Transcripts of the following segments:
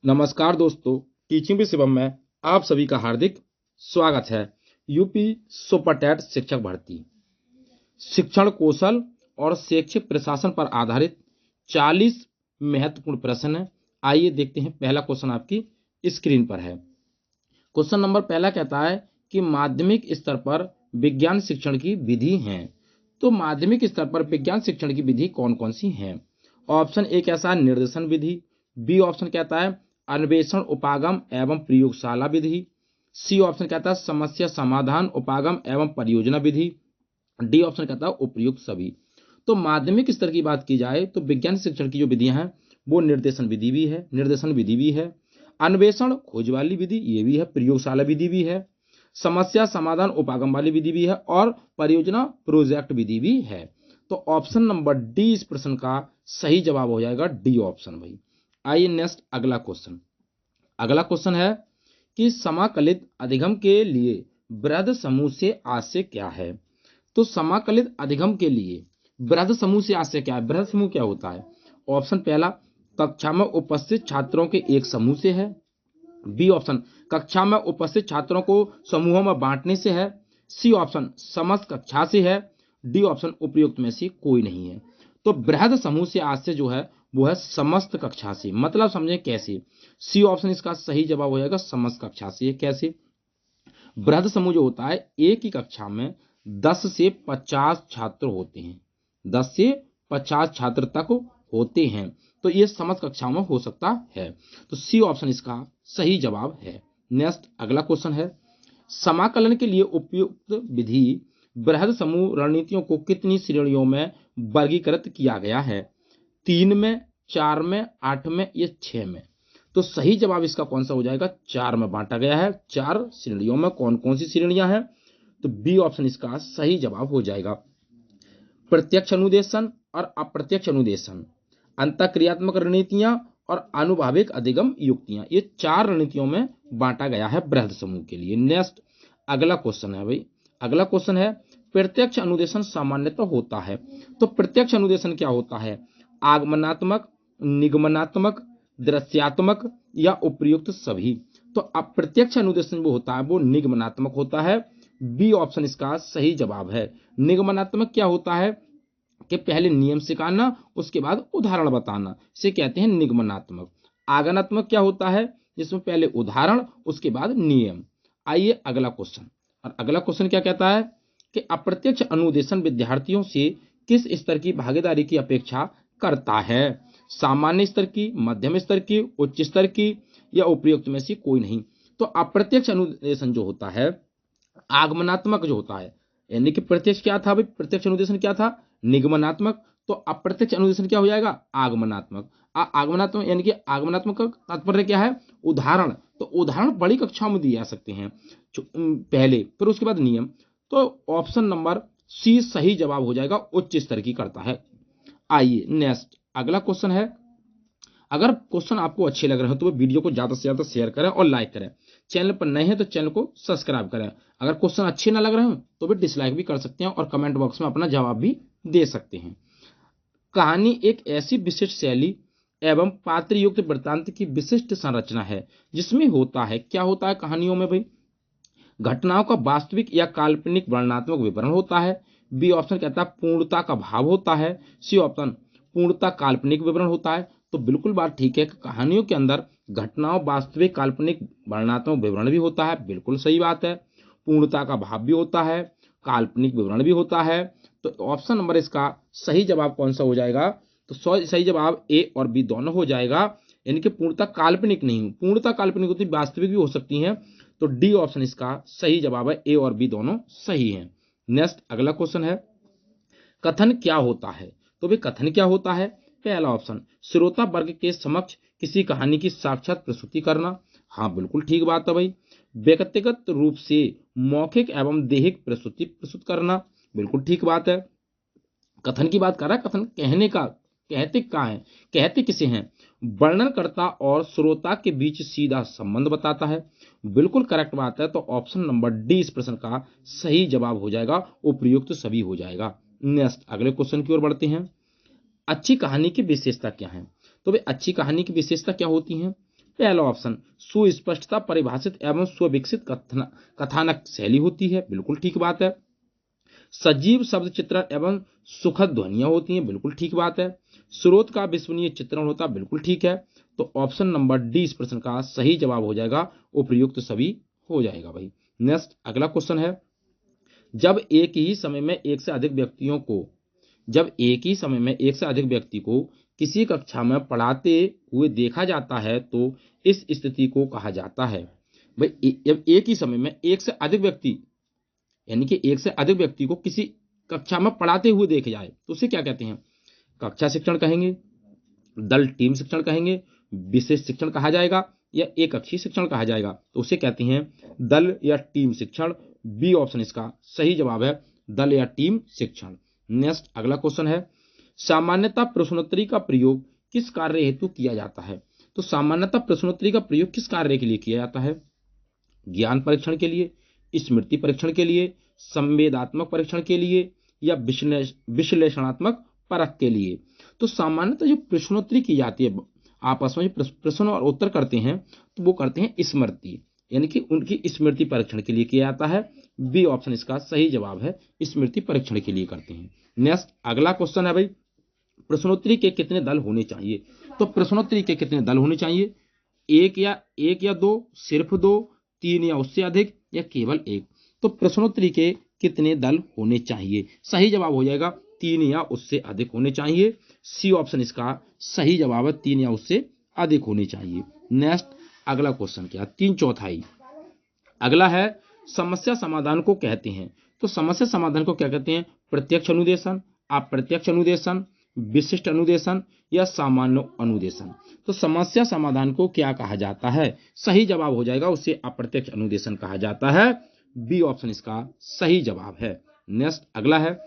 नमस्कार दोस्तों, teaching with Shivam में आप सभी का हार्दिक स्वागत है। यूपी सुपर टेट शिक्षक भर्ती शिक्षण कौशल और शैक्षिक प्रशासन पर आधारित 40 महत्वपूर्ण प्रश्न हैं। आइए देखते हैं। पहला क्वेश्चन आपकी स्क्रीन पर है। क्वेश्चन नंबर पहला कहता है कि माध्यमिक स्तर पर विज्ञान शिक्षण की विधि हैं। तो माध्यमिक स्तर पर विज्ञान शिक्षण की विधि कौन कौन सी हैं? ऑप्शन ए कैसा है? निर्देशन विधि। बी ऑप्शन कहता है अन्वेषण उपागम एवं प्रयोगशाला विधि। सी ऑप्शन कहता है समस्या समाधान उपागम एवं परियोजना विधि। डी ऑप्शन कहता है उपयुक्त सभी। तो माध्यमिक स्तर की बात की जाए तो विज्ञान शिक्षण की जो विधियां हैं वो निर्देशन विधि भी है, अन्वेषण खोज वाली विधि ये भी है, प्रयोगशाला विधि भी है, समस्या समाधान उपागम वाली विधि भी है और परियोजना प्रोजेक्ट विधि भी है। तो ऑप्शन नंबर डी इस प्रश्न का सही जवाब हो जाएगा, डी ऑप्शन भाई। आइए नेक्स्ट अगला क्वेश्चन है कि समाकलित अधिगम के लिए वृहद समूह से आशय क्या है? तो समाकलित अधिगम के लिए वृहद समूह से आशय क्या है? वृहद समूह क्या होता है? ऑप्शन पहला कक्षा में उपस्थित छात्रों के एक समूह से है। बी ऑप्शन कक्षा में उपस्थित छात्रों को समूहों में बांटने से है। सी ऑप्शन समस्त कक्षा से है। डी ऑप्शन उपयुक्त में से कोई नहीं है। तो वृहद समूह से आशय जो है वो है समस्त कक्षा से। मतलब समझें कैसे? सी ऑप्शन इसका सही जवाब हो जाएगा, समस्त कक्षा से। कैसे? वृहद समूह जो होता है एक ही कक्षा में 10 से 50 छात्र होते हैं, 10 से 50 छात्र तक होते हैं। तो ये समस्त कक्षाओं में हो सकता है। तो सी ऑप्शन इसका सही जवाब है। नेक्स्ट अगला क्वेश्चन है समाकलन के लिए उपयुक्त विधि वृहद समूह रणनीतियों को कितनी श्रेणियों में वर्गीकृत किया गया है? 3 में, 4 में, 8 में या 6 में? तो सही जवाब इसका कौन सा हो जाएगा? 4 में बांटा गया है। 4 श्रेणियों में कौन कौन सी श्रेणियां हैं? तो बी ऑप्शन इसका सही जवाब हो जाएगा। प्रत्यक्ष अनुदेशन और अप्रत्यक्ष अनुदेशन, अंतःक्रियात्मक रणनीतियां और अनुभाविक अधिगम युक्तियां, ये 4 रणनीतियों में बांटा गया है वृहद समूह के लिए। नेक्स्ट अगला क्वेश्चन है भाई। अगला क्वेश्चन है प्रत्यक्ष अनुदेशन सामान्यतः होता है। तो प्रत्यक्ष अनुदेशन क्या होता है? आगमनात्मक, निगमनात्मक, दृश्यात्मक या उपयुक्त सभी? तो अप्रत्यक्ष अनुदेशन जो होता है वो निगमनात्मक होता है। बी ऑप्शन इसका सही जवाब है। निगमनात्मक क्या होता है कि पहले नियम सिखाना उसके बाद उदाहरण बताना, इसे कहते हैं निगमनात्मक। आगमनात्मक क्या होता है? जिसमें पहले उदाहरण उसके बाद नियम। आइए अगला क्वेश्चन। और अगला क्वेश्चन क्या कहता है कि अप्रत्यक्ष अनुदेशन विद्यार्थियों से किस स्तर की भागीदारी की अपेक्षा करता है? सामान्य स्तर की, मध्यम स्तर की, उच्च स्तर की या उपयुक्त में से कोई नहीं? तो अप्रत्यक्ष अनुदेशन जो होता है आगमनात्मक जो होता है, यानी कि प्रत्यक्ष क्या था भाई? प्रत्यक्ष अनुदेशन क्या था? निगमनात्मक। तो अप्रत्यक्ष अनुदेशन क्या हो जाएगा? आगमनात्मक। आगमनात्मक यानी कि आगमनात्मक का तात्पर्य क्या है? उदाहरण। तो उदाहरण बड़ी कक्षाओं में दिए जा सकते हैं पहले, फिर उसके बाद नियम। तो ऑप्शन नंबर सी सही जवाब हो जाएगा, उच्च स्तर की करता है। आइए नेक्स्ट अगला क्वेश्चन है। अगर क्वेश्चन आपको अच्छे लग रहे हो तो वीडियो को ज्यादा से ज्यादा शेयर करें और लाइक करें। चैनल पर नए हैं तो चैनल को सब्सक्राइब करें। अगर क्वेश्चन अच्छे ना लग रहे हो तो भी डिसलाइक भी कर सकते हैं और कमेंट बॉक्स में अपना जवाब भी दे सकते हैं। कहानी एक ऐसी विशिष्ट शैली एवं पात्र युक्त वृत्तांत की विशिष्ट संरचना है जिसमें होता है, क्या होता है कहानियों में भाई? घटनाओं का वास्तविक या काल्पनिक वर्णनात्मक विवरण होता है। बी ऑप्शन कहता है पूर्णता का भाव होता है। सी ऑप्शन पूर्णता काल्पनिक विवरण होता है। तो बिल्कुल बात ठीक है कि कहानियों के अंदर घटनाओं वास्तविक काल्पनिक वर्णनात्मक विवरण भी होता है, बिल्कुल सही बात है। पूर्णता का भाव भी होता है, काल्पनिक विवरण भी होता है। तो ऑप्शन नंबर इसका सही जवाब कौन सा हो जाएगा? तो सही जवाब ए और बी दोनों हो जाएगा। यानी कि पूर्णता काल्पनिक नहीं, पूर्णता काल्पनिक होती वास्तविक भी हो सकती है। तो डी ऑप्शन इसका सही जवाब है। ए और बी दोनों सही हैं। नेक्स्ट अगला क्वेश्चन है कथन क्या होता है? तो भाई कथन क्या होता है? पहला ऑप्शन श्रोता वर्ग के समक्ष किसी कहानी की साक्षात प्रस्तुति करना। हाँ बिल्कुल ठीक बात है भाई। व्यक्तिगत रूप से मौखिक एवं देहिक प्रस्तुति प्रस्तुत करना, बिल्कुल ठीक बात है। कथन की बात कर रहा है, कथन कहने का, कहते कहाँ है, कहते किसे हैं? वर्णनकर्ता और श्रोता के बीच सीधा संबंध बताता है, बिल्कुल करेक्ट बात है। तो ऑप्शन नंबर डी इस प्रश्न का सही जवाब हो जाएगा, उपयुक्त सभी हो जाएगा। नेक्स्ट अगले क्वेश्चन की ओर बढ़ते हैं। अच्छी कहानी की विशेषता क्या है? तो भाई अच्छी कहानी की विशेषता क्या होती है? पहला ऑप्शन, सुस्पष्टता, परिभाषित एवं स्व-विकसित कथानक शैली होती है, बिल्कुल ठीक बात है। सजीव शब्द चित्रण एवं सुखद ध्वनियां होती हैं, बिल्कुल ठीक बात है। स्रोत का विश्वसनीय चित्रण होता, बिल्कुल ठीक है। तो ऑप्शन नंबर डी इस प्रश्न का सही जवाब हो जाएगा, उपर्युक्त सभी हो जाएगा भाई। नेक्स्ट अगला क्वेश्चन है, जब एक ही समय में एक से अधिक व्यक्ति को किसी कक्षा में पढ़ाते हुए देखा जाता है तो इस स्थिति को कहा जाता है। भाई जब एक ही समय में एक से अधिक व्यक्ति, यानी कि एक से अधिक व्यक्ति को किसी कक्षा में पढ़ाते हुए देखे जाए तो उसे क्या कहते हैं? कक्षा शिक्षण कहेंगे, दल टीम शिक्षण कहेंगे, विशेष शिक्षण कहा जाएगा या एककक्षीय शिक्षण कहा जाएगा? तो उसे कहते हैं दल या टीम शिक्षण। बी ऑप्शन इसका सही जवाब है, दल या टीम शिक्षण। नेक्स्ट अगला क्वेश्चन है, सामान्यतः प्रश्नोत्तरी का प्रयोग किस कार्य हेतु किया जाता है? तो सामान्यतः प्रश्नोत्तरी का प्रयोग किस कार्य के लिए किया जाता है? ज्ञान परीक्षण के लिए, स्मृति परीक्षण के लिए, संवेदात्मक परीक्षण के लिए या विश्लेषणात्मक परख के लिए? तो सामान्यतः जो प्रश्नोत्तरी की जाती है, आपस में प्रश्न और उत्तर करते हैं तो वो करते हैं स्मृति, यानी कि उनकी स्मृति परीक्षण के लिए किया जाता है। बी ऑप्शन इसका सही जवाब है, स्मृति परीक्षण के लिए करते हैं। नेक्स्ट अगला क्वेश्चन है भाई, प्रश्नोत्तरी के कितने दल होने चाहिए? तो प्रश्नोत्तरी के कितने दल होने चाहिए? एक या दो, सिर्फ दो, तीन या उससे अधिक या केवल एक? तो प्रश्नोत्तरी के कितने दल होने चाहिए? सही जवाब हो जाएगा तीन या उससे अधिक होने चाहिए। सी ऑप्शन इसका सही जवाब है, तीन या उससे अधिक होने चाहिए। नेक्स्ट अगला क्वेश्चन क्या? 3/4। अगला है, समस्या समाधान को कहते हैं। तो समस्या समाधान को क्या कहते हैं? प्रत्यक्ष अनुदेशन, अप्रत्यक्ष अनुदेशन, विशिष्ट अनुदेशन या सामान्य अनुदेशन? तो समस्या समाधान को क्या कहा जाता है? सही जवाब हो जाएगा, उसे अप्रत्यक्ष अनुदेशन कहा जाता है। बी ऑप्शन इसका सही जवाब है। नेक्स्ट अगला है,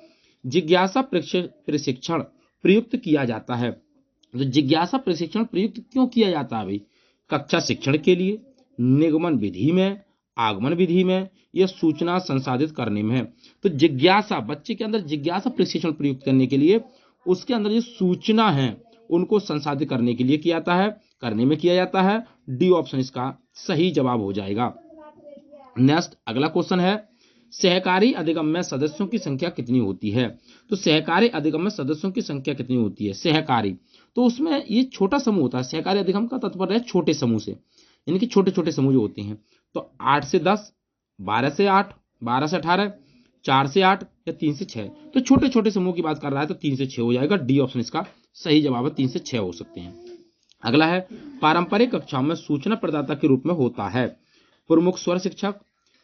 जिज्ञासा प्रशिक्षण प्रयुक्त किया जाता है। तो जिज्ञासा प्रशिक्षण प्रयुक्त क्यों किया जाता है भाई? कक्षा शिक्षण के लिए, निगमन विधि में, आगमन विधि में या सूचना संसाधित करने में? तो जिज्ञासा, बच्चे के अंदर जिज्ञासा प्रशिक्षण प्रयुक्त करने के लिए उसके अंदर जो सूचना है उनको संसाधित करने के लिए किया जाता है, करने में किया जाता है। डी ऑप्शन इसका सही जवाब हो जाएगा। नेक्स्ट अगला क्वेश्चन है, सहकारी अधिगम में सदस्यों की संख्या कितनी होती है? तो सहकारी अधिगम में सदस्यों की संख्या कितनी होती है? सहकारी, तो उसमें ये छोटा समूह होता है। सहकारी अधिगम का तात्पर्य है छोटे समूह से, यानी कि छोटे छोटे समूह जो होते हैं। तो 8 से 10, 12 से 8, 12 से 18, 4 से 8 या 3 से 6? तो छोटे छोटे समूह की बात कर रहा है तो 3 से 6 हो जाएगा। डी ऑप्शन इसका सही जवाब है, 3 से 6 हो सकते हैं। अगला है, पारंपरिक कक्षाओं में सूचना प्रदाता के रूप में होता है प्रमुख स्वर शिक्षक,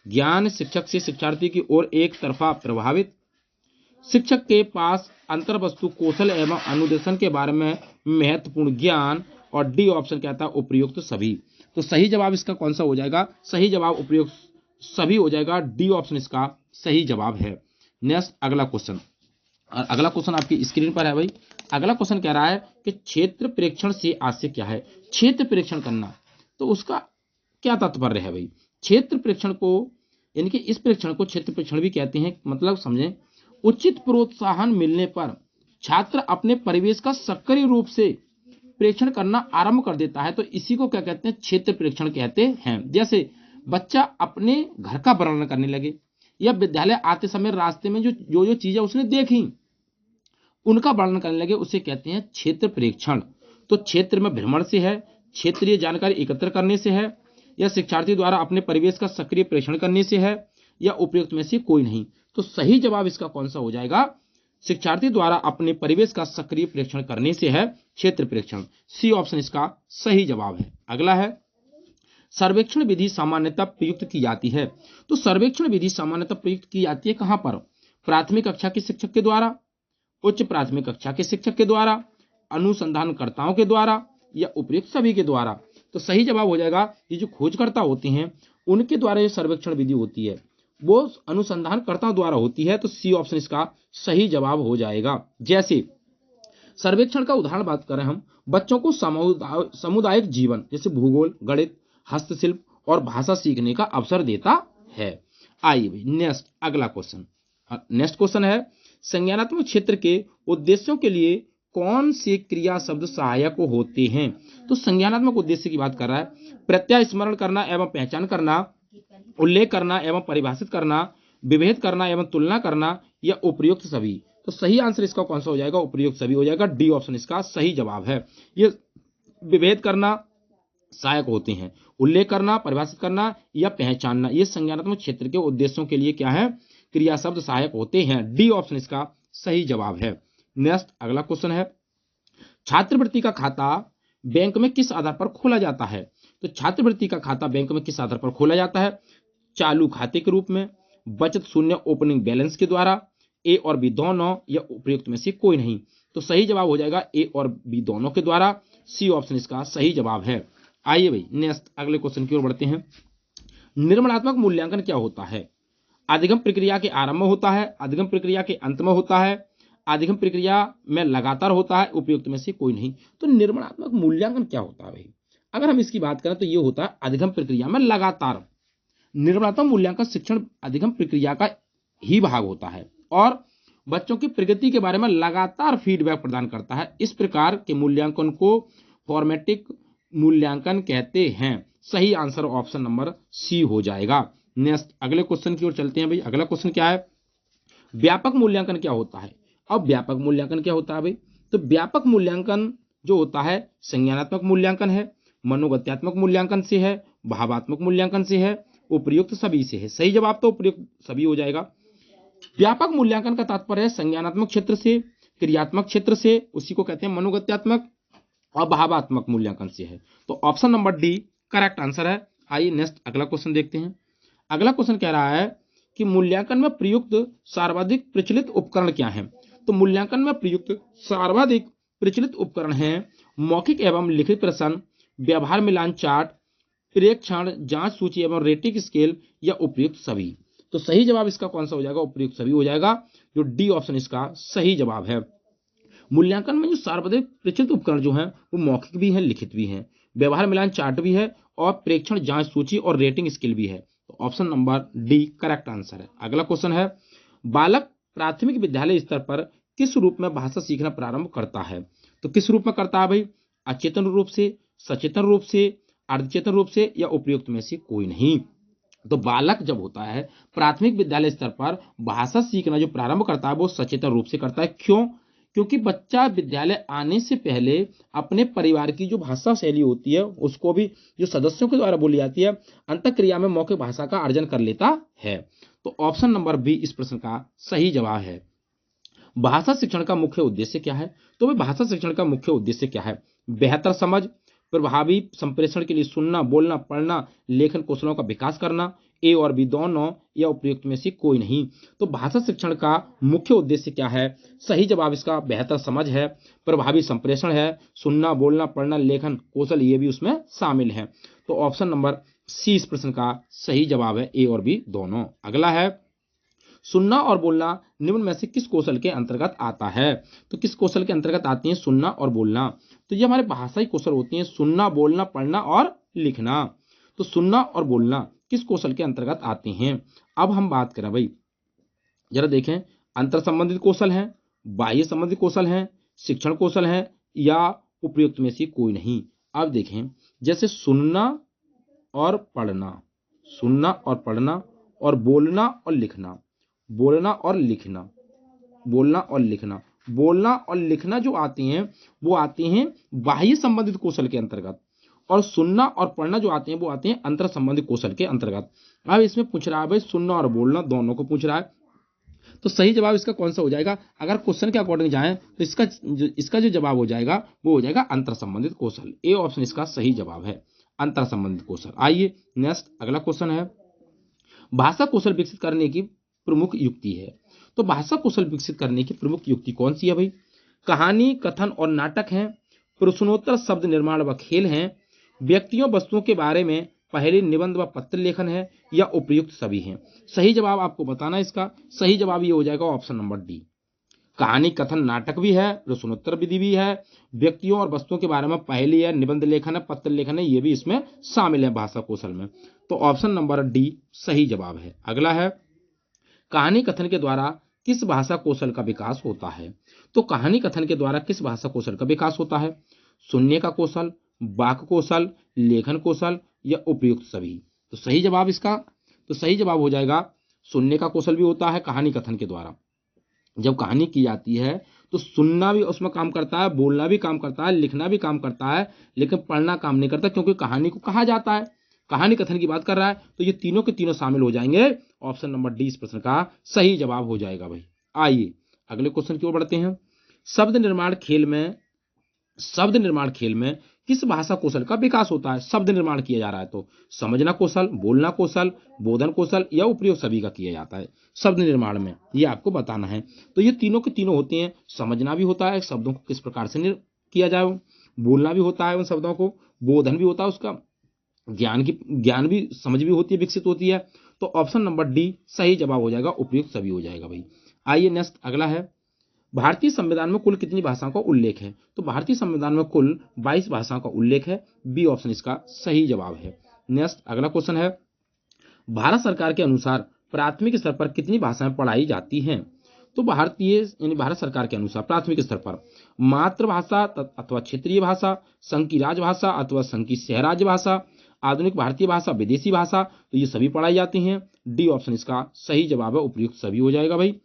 ज्ञान शिक्षक से शिक्षार्थी की ओर एक तरफा प्रभावित, शिक्षक के पास अंतर्वस्तु कौशल एवं अनुदेशन के बारे में महत्वपूर्ण ज्ञान, और डी ऑप्शन कहता है उपयुक्त सभी। तो सही जवाब इसका कौन सा हो जाएगा? सही जवाब उपयुक्त सभी हो जाएगा। डी ऑप्शन इसका सही जवाब है। नेक्स्ट अगला क्वेश्चन, अगला क्वेश्चन आपकी स्क्रीन पर है भाई। अगला क्वेश्चन कह रहा है कि क्षेत्र प्रेक्षण से आशय क्या है? क्षेत्र प्रेक्षण करना, तो उसका क्या तात्पर्य है भाई? क्षेत्र प्रेक्षण को, यानी कि इस प्रेक्षण को क्षेत्र प्रेक्षण भी कहते हैं। मतलब समझें, उचित प्रोत्साहन मिलने पर छात्र अपने परिवेश का सक्रिय रूप से प्रेक्षण करना आरंभ कर देता है, तो इसी को क्या कहते हैं? क्षेत्र प्रेक्षण कहते हैं। जैसे बच्चा अपने घर का वर्णन करने लगे या विद्यालय आते समय रास्ते में जो चीजें उसने देखी उनका वर्णन करने लगे, उसे कहते हैं क्षेत्र प्रेक्षण। तो क्षेत्र में भ्रमण से है, क्षेत्रीय जानकारी एकत्र करने से है, या शिक्षार्थी द्वारा अपने परिवेश का सक्रिय प्रेक्षण करने से है, या उपयुक्त में से कोई नहीं? तो सही जवाब इसका कौन सा हो जाएगा? शिक्षार्थी द्वारा अपने परिवेश का सक्रिय प्रेक्षण करने से है क्षेत्र प्रेक्षण। सी ऑप्शन इसका सही जवाब है। अगला है, सर्वेक्षण विधि सामान्यतः प्रयुक्त की जाती है। तो सर्वेक्षण विधि सामान्यतः प्रयुक्त की जाती है कहां पर? प्राथमिक कक्षा के शिक्षक के द्वारा, उच्च प्राथमिक कक्षा के शिक्षक के द्वारा, अनुसंधानकर्ताओं के द्वारा या उपयुक्त सभी के द्वारा? तो सही जवाब हो जाएगा, ये जो खोजकर्ता होते हैं उनके द्वारा ये सर्वेक्षण विधि होती है, वो अनुसंधानकर्ताओं द्वारा होती है। तो सी ऑप्शन इसका सही जवाब हो जाएगा। जैसे सर्वेक्षण का उदाहरण बात करें हम, बच्चों को सामुदायिक जीवन जैसे भूगोल, गणित, हस्तशिल्प और भाषा सीखने का अवसर देता है। आइए भाई नेक्स्ट अगला क्वेश्चन। नेक्स्ट क्वेश्चन है, संज्ञानात्मक क्षेत्र के उद्देश्यों के लिए कौन से क्रिया शब्द सहायक होते हैं? तो संज्ञानात्मक उद्देश्य की बात कर रहा है। प्रत्यय स्मरण करना एवं पहचान करना, उल्लेख करना एवं परिभाषित करना, विभेद करना एवं तुलना करना, या उपयुक्त सभी। तो सही आंसर इसका कौन सा हो जाएगा? उपयुक्त सभी हो जाएगा। डी ऑप्शन इसका सही जवाब है। ये विभेद करना सहायक होते हैं, उल्लेख करना, परिभाषित करना या पहचानना, ये संज्ञानात्मक क्षेत्र के उद्देश्यों के लिए क्या है? क्रिया शब्द सहायक होते हैं। डी ऑप्शन इसका सही जवाब है। नेक्स्ट अगला क्वेश्चन है, छात्रवृत्ति का खाता बैंक में किस आधार पर खोला जाता है? तो छात्रवृत्ति का खाता बैंक में किस आधार पर खोला जाता है? चालू खाते के रूप में, बचत शून्य ओपनिंग बैलेंस के द्वारा, ए और बी दोनों, या उपयुक्त में से कोई नहीं। तो सही जवाब हो जाएगा ए और बी दोनों के द्वारा। सी ऑप्शन इसका सही जवाब है। आइए भाई नेक्स्ट अगले क्वेश्चन की ओर बढ़ते हैं। निर्माणात्मक मूल्यांकन क्या होता है? अधिगम प्रक्रिया के आरंभ में होता है, अधिगम प्रक्रिया के अंत में होता है, अधिगम प्रक्रिया में लगातार होता है, उपयुक्त में से कोई नहीं। तो निर्माणात्मक मूल्यांकन क्या होता है भाई? अगर हम इसकी बात करें तो ये होता है अधिगम प्रक्रिया में लगातार। निर्माणात्मक मूल्यांकन शिक्षण अधिगम प्रक्रिया का ही भाग होता है और बच्चों की प्रगति के बारे में लगातार फीडबैक प्रदान करता है। इस प्रकार के मूल्यांकन को फॉर्मेटिक मूल्यांकन कहते हैं। सही आंसर ऑप्शन नंबर सी हो जाएगा। नेक्स्ट अगले क्वेश्चन की ओर चलते हैं भाई। अगला क्वेश्चन क्या है? व्यापक मूल्यांकन क्या होता है? अब व्यापक मूल्यांकन क्या होता है भाई? तो व्यापक मूल्यांकन जो होता है संज्ञानात्मक मूल्यांकन है, मनोगत्यात्मक मूल्यांकन से है, भावात्मक मूल्यांकन से है, उपयुक्त सभी से है। सही जवाब तो उपयुक्त सभी हो जाएगा। व्यापक मूल्यांकन का तात्पर्य है संज्ञानात्मक क्षेत्र से, क्रियात्मक क्षेत्र से, उसी को कहते हैं मनोगत्यात्मक, और भावात्मक मूल्यांकन से है। तो option number D correct answer है। आइए नेक्स्ट अगला क्वेश्चन देखते हैं। अगला क्वेश्चन कह रहा है कि मूल्यांकन में प्रयुक्त सर्वाधिक प्रचलित उपकरण क्या है? तो मूल्यांकन में प्रयुक्त सर्वाधिक प्रचलित उपकरण हैं मौखिक एवं लिखित प्रश्न, व्यवहार मिलान चार्ट, प्रेक्षण जांच सूची एवं रेटिंग स्केल, या उपयुक्त सभी। तो सही जवाब इसका कौन सा हो जाएगा? उपयुक्त सभी हो जाएगा, जो डी ऑप्शन इसका सही जवाब है। मूल्यांकन में जो सर्वाधिक प्रचलित उपकरण जो हैं वो मौखिक भी हैं, लिखित भी हैं, व्यवहार मिलान चार्ट भी है, और प्रेक्षण जांच सूची और रेटिंग स्केल भी है। तो option number D correct answer है। अगला क्वेश्चन है, बालक प्राथमिक विद्यालय स्तर पर किस रूप में भाषा सीखना प्रारंभ करता है? तो किस रूप में करता है भाई? अचेतन रूप से, सचेतन रूप से, अर्धचेतन रूप से, या उपयुक्त में से कोई नहीं। तो बालक जब होता है प्राथमिक विद्यालय स्तर पर भाषा सीखना जो प्रारंभ करता है वो सचेतन रूप से करता है। क्यों? क्योंकि बच्चा विद्यालय आने से पहले अपने परिवार की जो भाषा शैली होती है उसको भी जो सदस्यों के द्वारा बोली जाती है अंतःक्रिया में मौखिक भाषा का अर्जन कर लेता है। तो ऑप्शन नंबर बी इस प्रश्न का सही जवाब है। भाषा शिक्षण का मुख्य उद्देश्य क्या है? तो भाई भाषा शिक्षण का मुख्य उद्देश्य क्या है? बेहतर समझ, प्रभावी संप्रेषण के लिए सुनना, बोलना, पढ़ना, लेखन कौशलों का विकास करना, ए और बी दोनों, या उपयुक्त में से कोई नहीं। तो भाषा शिक्षण का मुख्य उद्देश्य क्या है? सही जवाब इसका बेहतर समझ है, प्रभावी संप्रेषण है, सुनना, बोलना, पढ़ना, लेखन कौशल ये भी उसमें शामिल है। तो ऑप्शन नंबर सी इस प्रश्न का सही जवाब है, ए और बी दोनों। अगला है, सुनना और बोलना निम्न में से किस कौशल के अंतर्गत आता है? तो किस कौशल के अंतर्गत आती है सुनना और बोलना? तो ये हमारे भाषाई कौशल होती हैं, सुनना, बोलना, पढ़ना और लिखना। तो सुनना और बोलना किस कौशल के अंतर्गत आते हैं? अब हम बात करें भाई, जरा देखें, अंतर संबंधित कौशल है, बाह्य संबंधित कौशल है, शिक्षण कौशल है, या उपयुक्त में से कोई नहीं। अब देखें, जैसे सुनना और पढ़ना, सुनना और पढ़ना, और बोलना और लिखना, बोलना और लिखना, बोलना और लिखना, बोलना और लिखना जो आते हैं वो आते हैं बाह्य संबंधित कौशल के अंतर्गत, और सुनना और पढ़ना जो आते हैं वो आते हैं अंतर संबंधित कौशल के अंतर्गत। अब इसमें पूछ रहा है भाई सुनना और बोलना दोनों को पूछ रहा है, तो सही जवाब इसका कौन सा हो जाएगा? अगर क्वेश्चन के अकॉर्डिंग जाएं तो इसका जो जवाब हो जाएगा वो हो जाएगा अंतर संबंधित कौशल। ए ऑप्शन इसका सही जवाब है, अंतर संबंधित कौशल। आइए नेक्स्ट अगला क्वेश्चन है, भाषा कौशल विकसित करने की प्रमुख युक्ति है। तो भाषा कौशल विकसित करने की प्रमुख युक्ति कौन सी है भाई? कहानी, कथन और नाटक हैं, प्रश्नोत्तर, शब्द निर्माण व खेल हैं, व्यक्तियों वस्तुओं के बारे में पहले निबंध व पत्र लेखन है, या उपयुक्त सभी हैं। सही जवाब आपको बताना, इसका सही जवाब ये हो जाएगा ऑप्शन नंबर डी। कहानी, कथन, नाटक भी है, प्रश्नोत्तर विधि भी है, व्यक्तियों और वस्तुओं के बारे में पहली है, निबंध लेखन है, पत्र लेखन है, ये भी इसमें शामिल है भाषा कौशल में। तो ऑप्शन नंबर डी सही जवाब है। अगला है, कहानी कथन के द्वारा किस भाषा कौशल का विकास होता है? तो कहानी कथन के द्वारा किस भाषा कौशल का विकास होता है? सुनने का कौशल, वाक्य कौशल, लेखन कौशल या उपयुक्त सभी? तो सही जवाब हो जाएगा सुनने का कौशल भी होता है कहानी कथन के द्वारा। जब कहानी की जाती है तो सुनना भी उसमें काम करता है, बोलना भी काम करता है, लिखना भी काम करता है, लेकिन पढ़ना काम नहीं करता, क्योंकि कहानी को कहा जाता है, कहानी कथन की बात कर रहा है, तो ये तीनों के तीनों शामिल हो जाएंगे। ऑप्शन नंबर डी इस प्रश्न का सही जवाब हो जाएगा भाई। आइए अगले क्वेश्चन की ओर बढ़ते हैं। शब्द निर्माण खेल में किस भाषा कौशल का विकास होता है? शब्द निर्माण किया जा रहा है तो समझना कौशल, बोलना कौशल, बोधन कौशल या उपयोग सभी का किया जाता है शब्द निर्माण में, ये आपको बताना है। तो ये तीनों के तीनों होते हैं। समझना भी होता है शब्दों को किस प्रकार से किया जाए, बोलना भी होता है उन शब्दों को, बोधन भी होता है, उसका ज्ञान भी, समझ भी होती है, विकसित होती है। तो ऑप्शन नंबर डी सही जवाब हो जाएगा, उपयुक्त सभी हो जाएगा भाई। आइए नेक्स्ट अगला है, भारतीय संविधान में कुल कितनी भाषाओं का उल्लेख है? तो भारतीय संविधान में कुल 22 भाषाओं का उल्लेख है। बी ऑप्शन इसका सही जवाब है। नेक्स्ट अगला क्वेश्चन है, भारत सरकार के अनुसार प्राथमिक स्तर पर कितनी भाषाएं पढ़ाई जाती हैं? तो भारत सरकार के अनुसार प्राथमिक स्तर पर मातृभाषा अथवा क्षेत्रीय भाषा, संघ की राजभाषा अथवा संघ की सहराज्य भाषा, आधुनिक भारतीय भाषा, विदेशी भाषा, तो ये सभी पढ़ाई जाती हैं। डी ऑप्शन इसका सही जवाब है, उपयुक्त सभी हो जाएगा भाई।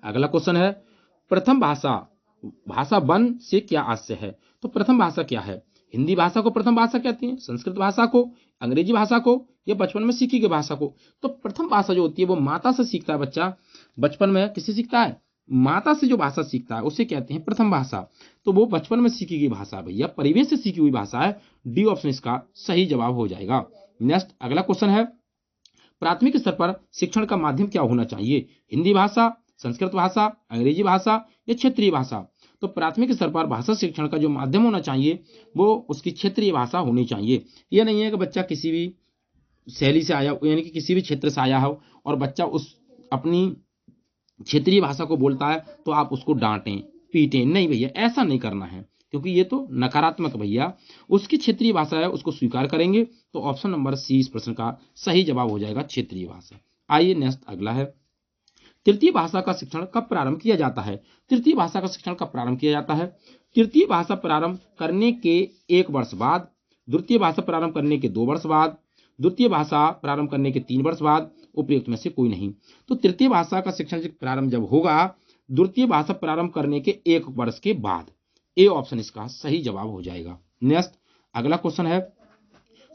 अगला क्वेश्चन है, प्रथम भाषा वन से क्या आशय है? तो प्रथम भाषा क्या है? हिंदी भाषा को प्रथम भाषा कहते हैं, संस्कृत भाषा को, अंग्रेजी भाषा को, या बचपन में सीखी गई भाषा को? तो प्रथम भाषा जो होती है वो माता से सीखता है बच्चा। बचपन में किससे सीखता है? माता से जो भाषा सीखता है उसे कहते हैं प्रथम भाषा। तो वो बचपन में सीखी गई भाषा भैया, परिवेश से सीखी हुई भाषा है। डी ऑप्शन इसका सही जवाब हो जाएगा। नेक्स्ट अगला क्वेश्चन है, प्राथमिक स्तर पर शिक्षण का माध्यम क्या होना चाहिए? हिंदी भाषा, संस्कृत भाषा, अंग्रेजी भाषा या क्षेत्रीय भाषा? तो प्राथमिक स्तर पर भाषा शिक्षण का जो माध्यम होना चाहिए वो उसकी क्षेत्रीय भाषा होनी चाहिए। यह नहीं है कि बच्चा किसी भी शैली से आया, यानी कि किसी भी क्षेत्र से आया हो और बच्चा उस अपनी क्षेत्रीय भाषा को बोलता है तो आप उसको डांटें, पीटें। नहीं भैया, ऐसा नहीं करना है, क्योंकि ये तो नकारात्मक भैया। उसकी क्षेत्रीय भाषा है, उसको स्वीकार करेंगे। तो ऑप्शन नंबर सी इस प्रश्न का सही जवाब हो जाएगा, क्षेत्रीय भाषा। आइए नेक्स्ट अगला है, तृतीय भाषा का शिक्षण कब प्रारंभ किया जाता है? तृतीय भाषा का शिक्षण कब प्रारंभ किया जाता है? तृतीय भाषा प्रारंभ करने के 1 वर्ष बाद, द्वितीय भाषा प्रारंभ करने के 2 वर्ष बाद, द्वितीय भाषा प्रारंभ करने के 3 वर्ष बाद, उपयुक्त में से कोई नहीं। तो तृतीय भाषा का शिक्षण प्रारंभ जब होगा द्वितीय भाषा प्रारंभ करने के 1 वर्ष के बाद। ए ऑप्शन इसका सही जवाब हो जाएगा। नेक्स्ट अगला क्वेश्चन है,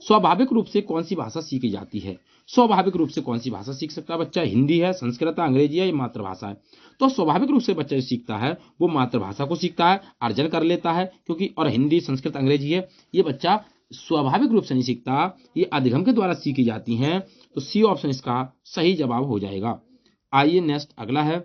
स्वाभाविक रूप से कौन सी भाषा सीखी जाती है? स्वाभाविक रूप से कौन सी भाषा सीख सकता है बच्चा? हिंदी है, संस्कृत है, अंग्रेजी है या मातृभाषा है? तो स्वाभाविक रूप से बच्चा जो सीखता है वो मातृभाषा को सीखता है, अर्जन कर लेता है, क्योंकि और हिंदी, संस्कृत, अंग्रेजी है, ये बच्चा स्वाभाविक रूप से नहीं सीखता, ये अधिगम के द्वारा सीखी जाती हैं। तो सी ऑप्शन इसका सही जवाब हो जाएगा। आइए नेक्स्ट अगला है,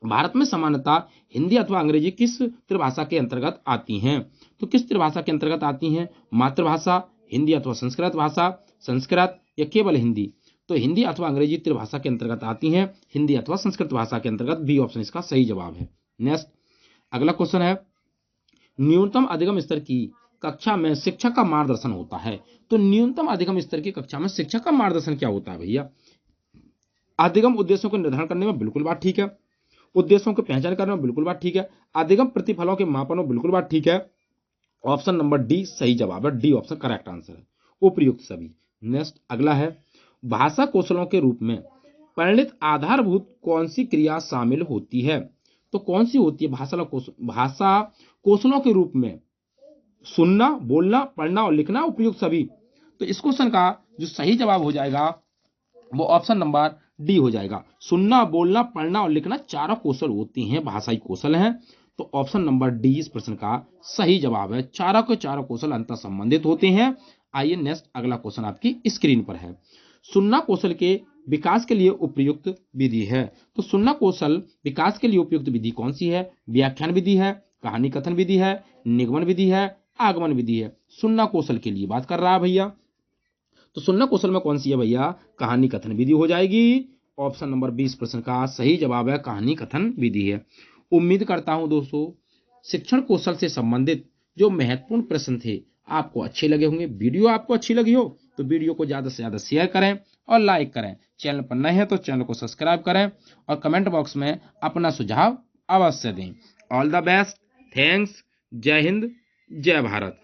भारत में सामान्यतः हिंदी अथवा अंग्रेजी किस त्रिभाषा के अंतर्गत आती हैं? तो किस त्रिभाषा के अंतर्गत आती हैं? मातृभाषा, हिंदी अथवा संस्कृत भाषा, संस्कृत या केवल हिंदी? तो हिंदी अथवा अंग्रेजी त्रिभाषा के अंतर्गत आती हैं, हिंदी अथवा संस्कृत भाषा के अंतर्गत। बी ऑप्शन इसका सही जवाब है। नेक्स्ट अगला क्वेश्चन है, न्यूनतम अधिगम स्तर की कक्षा में शिक्षक का मार्गदर्शन होता है। तो न्यूनतम अधिगम स्तर की कक्षा में शिक्षक का मार्गदर्शन क्या होता है भैया? अधिगम उद्देश्यों को निर्धारण करने में बिल्कुल बात ठीक है, उद्देश्यों की पहचान करने में बिल्कुल बात ठीक है, अधिगम प्रतिफलों के मापन में बिल्कुल बात ठीक है। ऑप्शन नंबर डी सही जवाब है, डी ऑप्शन करेक्ट आंसर है, उपयुक्त सभी। नेक्स्ट अगला है, भाषा कौशलों के रूप में परिणित आधारभूत कौन सी क्रिया शामिल होती है? तो कौन सी होती है भाषा कौशलों के रूप में? सुनना, बोलना, पढ़ना और लिखना, उपयुक्त सभी। तो इस क्वेश्चन का जो सही जवाब हो जाएगा वो ऑप्शन नंबर डी हो जाएगा। सुनना, बोलना, पढ़ना और लिखना चारों कौशल होती हैं, भाषाई कौशल हैं। तो ऑप्शन नंबर डी इस प्रश्न का सही जवाब है, चारों के चारों कौशल अंतर संबंधित होते हैं। आइए नेक्स्ट अगला क्वेश्चन आपकी स्क्रीन पर है, सुनना कौशल के विकास के लिए उपयुक्त विधि है। तो सुनना कौशल विकास के लिए उपयुक्त विधि कौन सी है? व्याख्यान विधि है, कहानी कथन विधि है, निगमन विधि है, आगमन विधि है। सुनना कौशल के लिए बात कर रहा है भैया, तो सुनना कौशल में कौन सी है भैया? कहानी कथन विधि हो जाएगी। ऑप्शन नंबर 20 प्रश्न का सही जवाब है, कहानी कथन विधि है। उम्मीद करता हूं दोस्तों शिक्षण कौशल से संबंधित जो महत्वपूर्ण प्रश्न थे आपको अच्छे लगे होंगे। वीडियो आपको अच्छी लगी हो तो वीडियो को ज्यादा से ज्यादा शेयर करें और लाइक करें। चैनल पर नए हैं तो चैनल को सब्सक्राइब करें और कमेंट बॉक्स में अपना सुझाव अवश्य दें। All the best. थैंक्स। जय हिंद, जय भारत।